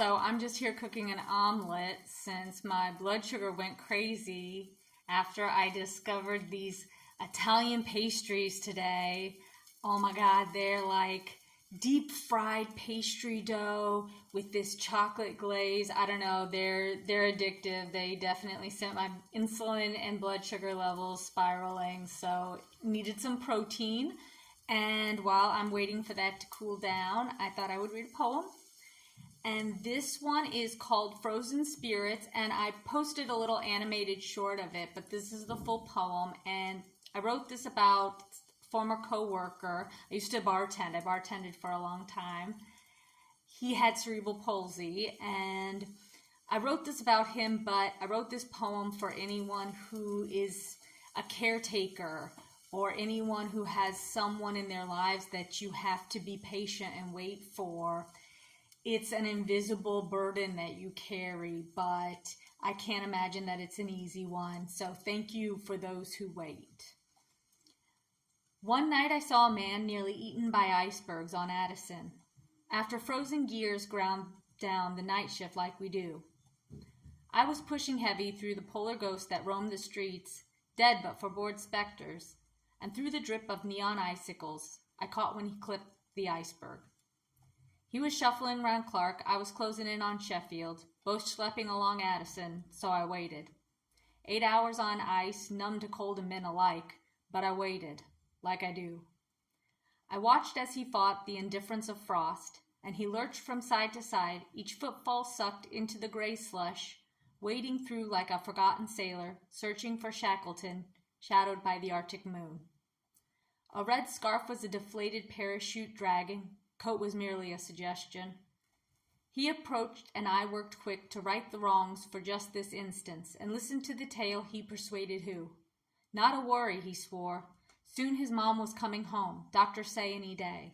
So I'm just here cooking an omelet since my blood sugar went crazy after I discovered these Italian pastries today. Oh my God, they're like deep fried pastry dough with this chocolate glaze. I don't know, they're addictive. They definitely sent my insulin and blood sugar levels spiraling, so needed some protein. And while I'm waiting for that to cool down, I thought I would read a poem. And this one is called Frozen Spirits, and I posted a little animated short of it, but this is the full poem. And I wrote this about a former co-worker. I used to bartend. I bartended for a long time. He had cerebral palsy, and I wrote this about him, but I wrote this poem for anyone who is a caretaker or anyone who has someone in their lives that you have to be patient and wait for. It's an invisible burden that you carry, but I can't imagine that it's an easy one. So thank you for those who wait. One night I saw a man nearly eaten by icebergs on Addison, after frozen gears ground down the night shift like we do. I was pushing heavy through the polar ghosts that roamed the streets, dead but for bored specters, and through the drip of neon icicles I caught when he clipped the iceberg. He was shuffling round Clark, I was closing in on Sheffield, both schlepping along Addison, so I waited. 8 hours on ice, numb to cold and men alike, but I waited, like I do. I watched as he fought the indifference of frost, and he lurched from side to side, each footfall sucked into the gray slush, wading through like a forgotten sailor, searching for Shackleton, shadowed by the Arctic moon. A red scarf was a deflated parachute dragging. Coat was merely a suggestion. He approached, and I worked quick to right the wrongs for just this instance, and listened to the tale he persuaded who. Not a worry, he swore. Soon his mom was coming home, doctor say any day.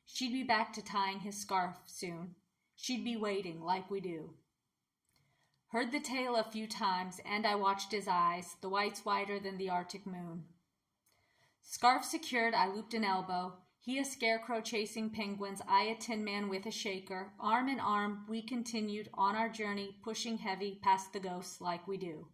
She'd be back to tying his scarf soon. She'd be waiting, like we do. Heard the tale a few times, and I watched his eyes, the whites whiter than the Arctic moon. Scarf secured, I looped an elbow. He a scarecrow chasing penguins, I a tin man with a shaker. Arm in arm, we continued on our journey, pushing heavy past the ghosts like we do.